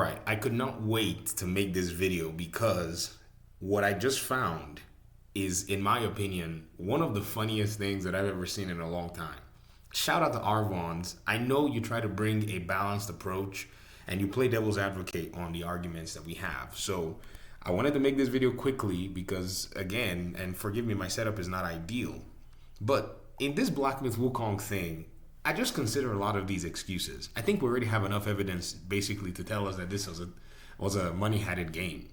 right, I could not wait to make this video because what I just found is, in my opinion, one of the funniest things that I've ever seen in a long time. Shout out to Arvons. I know you try to bring a balanced approach and you play devil's advocate on the arguments that we have. So I wanted to make this video quickly because, again, and forgive me, my setup is not ideal. But in this Black Myth Wukong thing, I just consider a lot of these excuses. I think we already have enough evidence basically to tell us that this was a money-hatted game.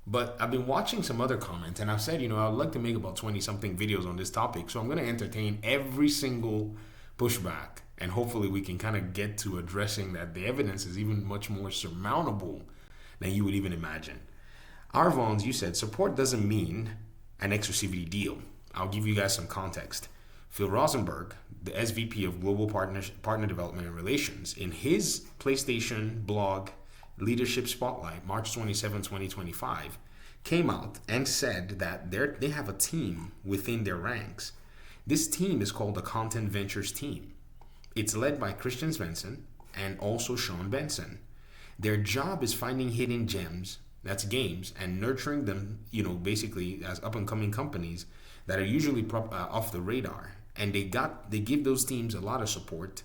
But I've been watching some other comments and I've said, I would like to make about 20 something videos on this topic. So I'm going to entertain every single pushback and hopefully we can kind of get to addressing that the evidence is even much more surmountable than you would even imagine. Arvons, you said support doesn't mean an exclusivity deal. I'll give you guys some context. Phil Rosenberg, the SVP of Global Partner Development and Relations, in his PlayStation blog Leadership Spotlight, March 27, 2025, came out and said that they have a team within their ranks. This team is called the Content Ventures team. It's led by Christian Svensson and also Sean Benson. Their job is finding hidden gems, that's games, and nurturing them, basically as up-and-coming companies that are usually off the radar. And they give those teams a lot of support,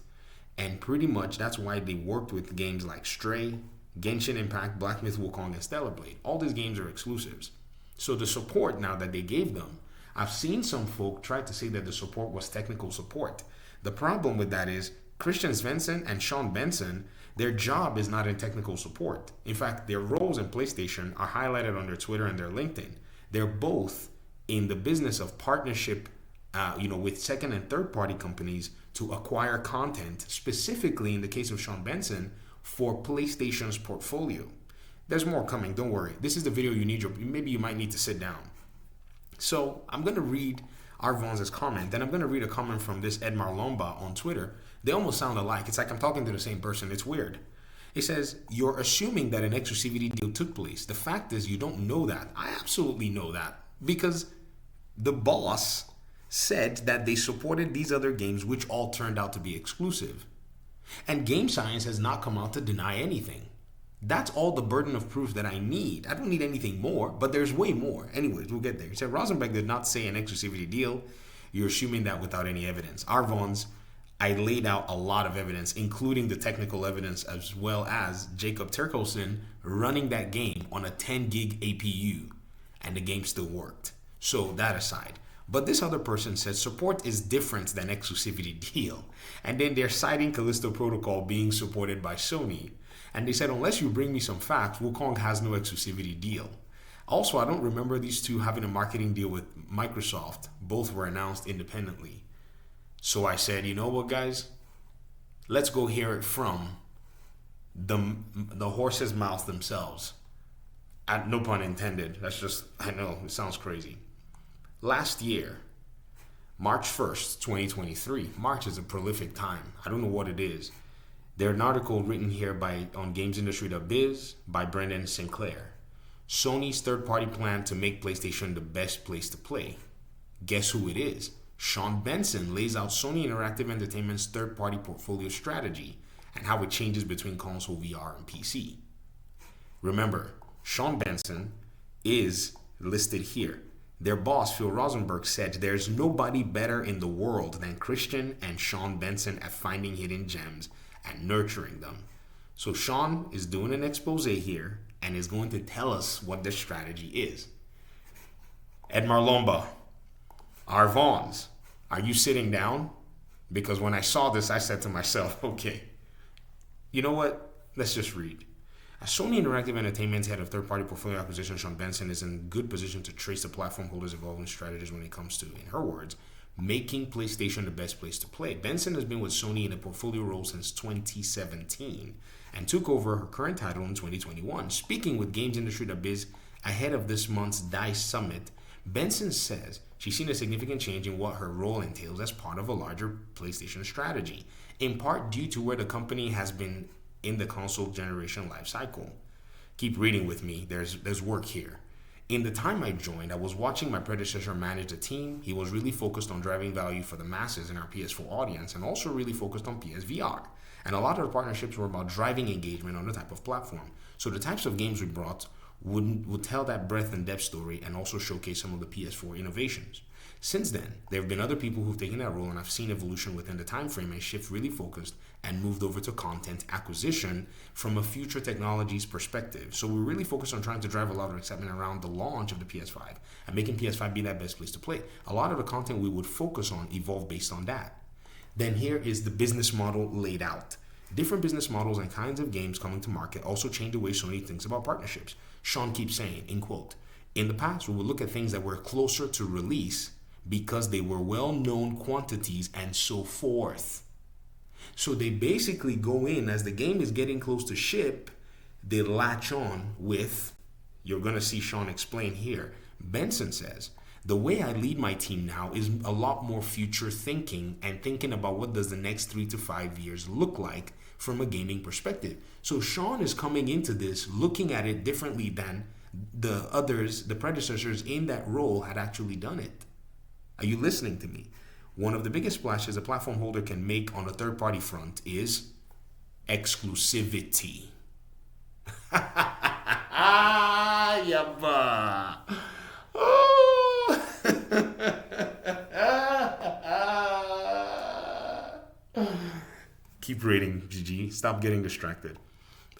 and pretty much that's why they worked with games like Stray, Genshin Impact, Black Myth Wukong, and Stellar Blade. All these games are exclusives. So the support now that they gave them, I've seen some folk try to say that the support was technical support. The problem with that is Christian Svensson and Sean Benson, their job is not in technical support. In fact, their roles in PlayStation are highlighted on their Twitter and their LinkedIn. They're both in the business of partnership with second and third party companies to acquire content, specifically in the case of Sean Benson, for PlayStation's portfolio. There's more coming, don't worry. This is the video maybe you might need to sit down. So I'm going to read Arvons' comment, then I'm going to read a comment from this Edmar Lomba on Twitter. They almost sound alike. It's like I'm talking to the same person. It's weird. It says, you're assuming that an exclusivity deal took place. The fact is you don't know that. I absolutely know that because the boss said that they supported these other games which all turned out to be exclusive. And Game Science has not come out to deny anything. That's all the burden of proof that I need. I don't need anything more, but there's way more. Anyways, we'll get there. He said, Rosenberg did not say an exclusivity deal. You're assuming that without any evidence. Arvons, I laid out a lot of evidence, including the technical evidence, as well as Jacob Terkelson running that game on a 10 gig APU, and the game still worked. So that aside. But this other person says support is different than exclusivity deal. And then they're citing Callisto Protocol being supported by Sony. And they said, unless you bring me some facts, Wukong has no exclusivity deal. Also, I don't remember these two having a marketing deal with Microsoft. Both were announced independently. So I said, you know what, guys? Let's go hear it from the horse's mouth themselves. No pun intended. I know, it sounds crazy. Last year, March 1st, 2023. March is a prolific time. I don't know what it is. There's an article written here on GamesIndustry.biz by Brendan Sinclair. Sony's third-party plan to make PlayStation the best place to play. Guess who it is? Sean Benson lays out Sony Interactive Entertainment's third-party portfolio strategy and how it changes between console, VR, and PC. Remember, Sean Benson is listed here. Their boss, Phil Rosenberg, said there's nobody better in the world than Christian and Sean Benson at finding hidden gems and nurturing them. So Sean is doing an expose here and is going to tell us what their strategy is. Edmar Lomba, Arvons, are you sitting down? Because when I saw this, I said to myself, okay, you know what? Let's just read. As Sony Interactive Entertainment's head of third-party portfolio acquisition, Sean Benson is in good position to trace the platform holders' evolving strategies when it comes to, in her words, making PlayStation the best place to play. Benson has been with Sony in a portfolio role since 2017 and took over her current title in 2021. Speaking with GamesIndustry.biz ahead of this month's DICE Summit, Benson says she's seen a significant change in what her role entails as part of a larger PlayStation strategy, in part due to where the company has been in the console generation life cycle. Keep reading with me, there's work here. In the time I joined, I was watching my predecessor manage the team. He was really focused on driving value for the masses in our PS4 audience and also really focused on PSVR. And a lot of the partnerships were about driving engagement on the type of platform. So the types of games we brought would tell that breadth and depth story and also showcase some of the PS4 innovations. Since then, there have been other people who've taken that role, and I've seen evolution within the time frame and shift really focused and moved over to content acquisition from a future technologies perspective. So we're really focused on trying to drive a lot of excitement around the launch of the PS5 and making PS5 be that best place to play. A lot of the content we would focus on evolved based on that. Then here is the business model laid out. Different business models and kinds of games coming to market also change the way Sony thinks about partnerships. Sean keeps saying, in quote, "In the past, we would look at things that were closer to release because they were well-known quantities and so forth." So they basically go in as the game is getting close to ship, they latch on with, you're going to see Sean explain here. Benson says, "The way I lead my team now is a lot more future thinking and thinking about what does the next 3 to 5 years look like from a gaming perspective." So Sean is coming into this looking at it differently than the others, the predecessors in that role had actually done it. Are you listening to me? One of the biggest splashes a platform holder can make on a third-party front is exclusivity. Yabba. Oh. Keep reading, GG. Stop getting distracted.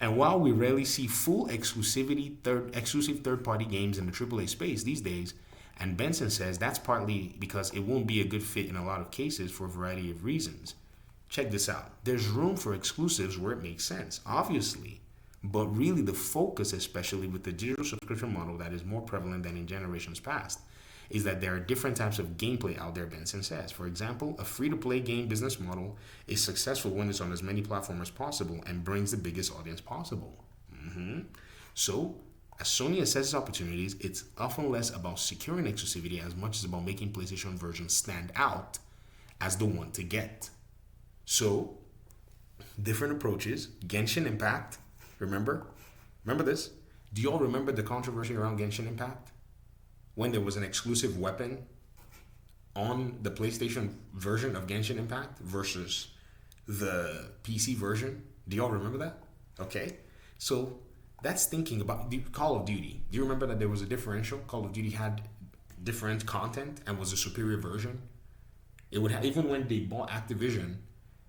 And while we rarely see full exclusive third-party games in the AAA space these days, and Benson says that's partly because it won't be a good fit in a lot of cases for a variety of reasons. Check this out. There's room for exclusives where it makes sense, obviously. But really the focus, especially with the digital subscription model that is more prevalent than in generations past, is that there are different types of gameplay out there, Benson says. For example, a free-to-play game business model is successful when it's on as many platforms as possible and brings the biggest audience possible. So, as Sony assesses opportunities, it's often less about securing exclusivity as much as about making PlayStation versions stand out as the one to get. So, different approaches. Genshin Impact, remember this? Do you all remember the controversy around Genshin Impact? When there was an exclusive weapon on the PlayStation version of Genshin Impact versus the PC version? Do you all remember that? Okay, so that's thinking about Call of Duty. Do you remember that there was a differential? Call of Duty had different content and was a superior version. It would have, even when they bought Activision,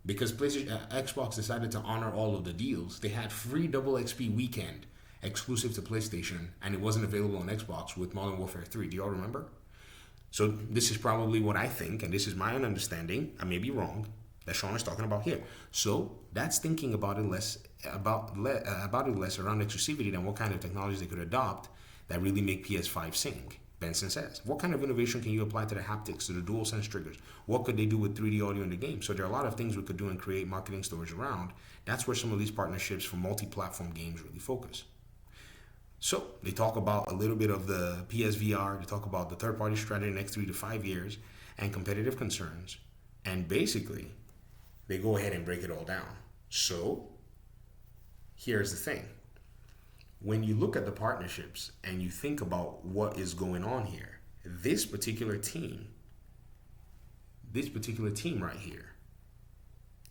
because Xbox decided to honor all of the deals, they had free double XP weekend exclusive to PlayStation, and it wasn't available on Xbox with Modern Warfare 3. Do you all remember? So this is probably what I think, and this is my own understanding. I may be wrong, that Sean is talking about here. So that's thinking about it less around exclusivity than what kind of technologies they could adopt that really make PS5 sing. Benson says, what kind of innovation can you apply to the haptics, to the DualSense triggers? What could they do with 3D audio in the game? So there are a lot of things we could do and create marketing stories around. That's where some of these partnerships for multi-platform games really focus. So they talk about a little bit of the PSVR, they talk about the third-party strategy in the next 3 to 5 years and competitive concerns. And basically, they go ahead and break it all down. So here's the thing. When you look at the partnerships and you think about what is going on here, this particular team right here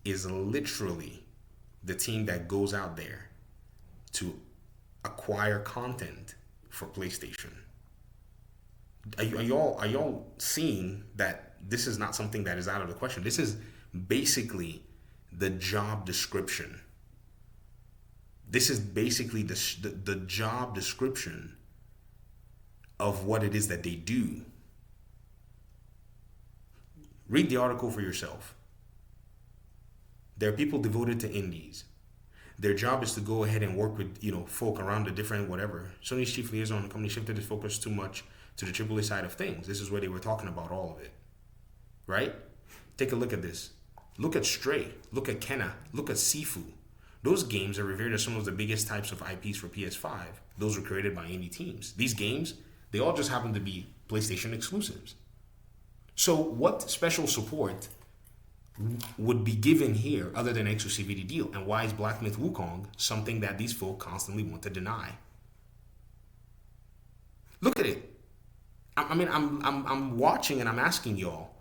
is literally the team that goes out there to acquire content for PlayStation. Are y'all seeing that this is not something that is out of the question? This is basically the job description. This is basically the job description of what it is that they do. Read the article for yourself. There are people devoted to indies. Their job is to go ahead and work with, folk around the different whatever. Sony's chief liaison in the company shifted his focus too much to the AAA side of things. This is where they were talking about all of it. Right? Take a look at this. Look at Stray. Look at Kenna. Look at Sifu. Those games are revered as some of the biggest types of IPs for PS5. Those were created by indie teams. These games, they all just happen to be PlayStation exclusives. So what special support would be given here other than exclusivity deal? And why is Black Myth Wukong something that these folk constantly want to deny? Look at it. I'm watching and I'm asking y'all,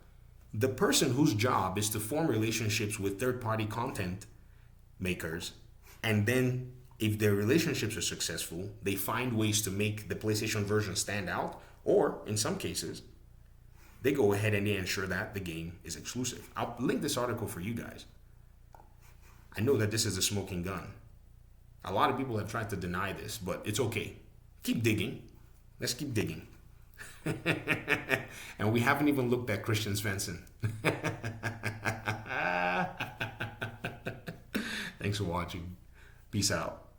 the person whose job is to form relationships with third-party content makers and then If their relationships are successful, they find ways to make the PlayStation version stand out, or in some cases, they go ahead and they ensure that the game is exclusive. I'll link this article for you guys. I know that this is a smoking gun. A lot of people have tried to deny this, but it's okay. Keep digging. Let's keep digging. And we haven't even looked at Christian Svensson. Thanks for watching. Peace out.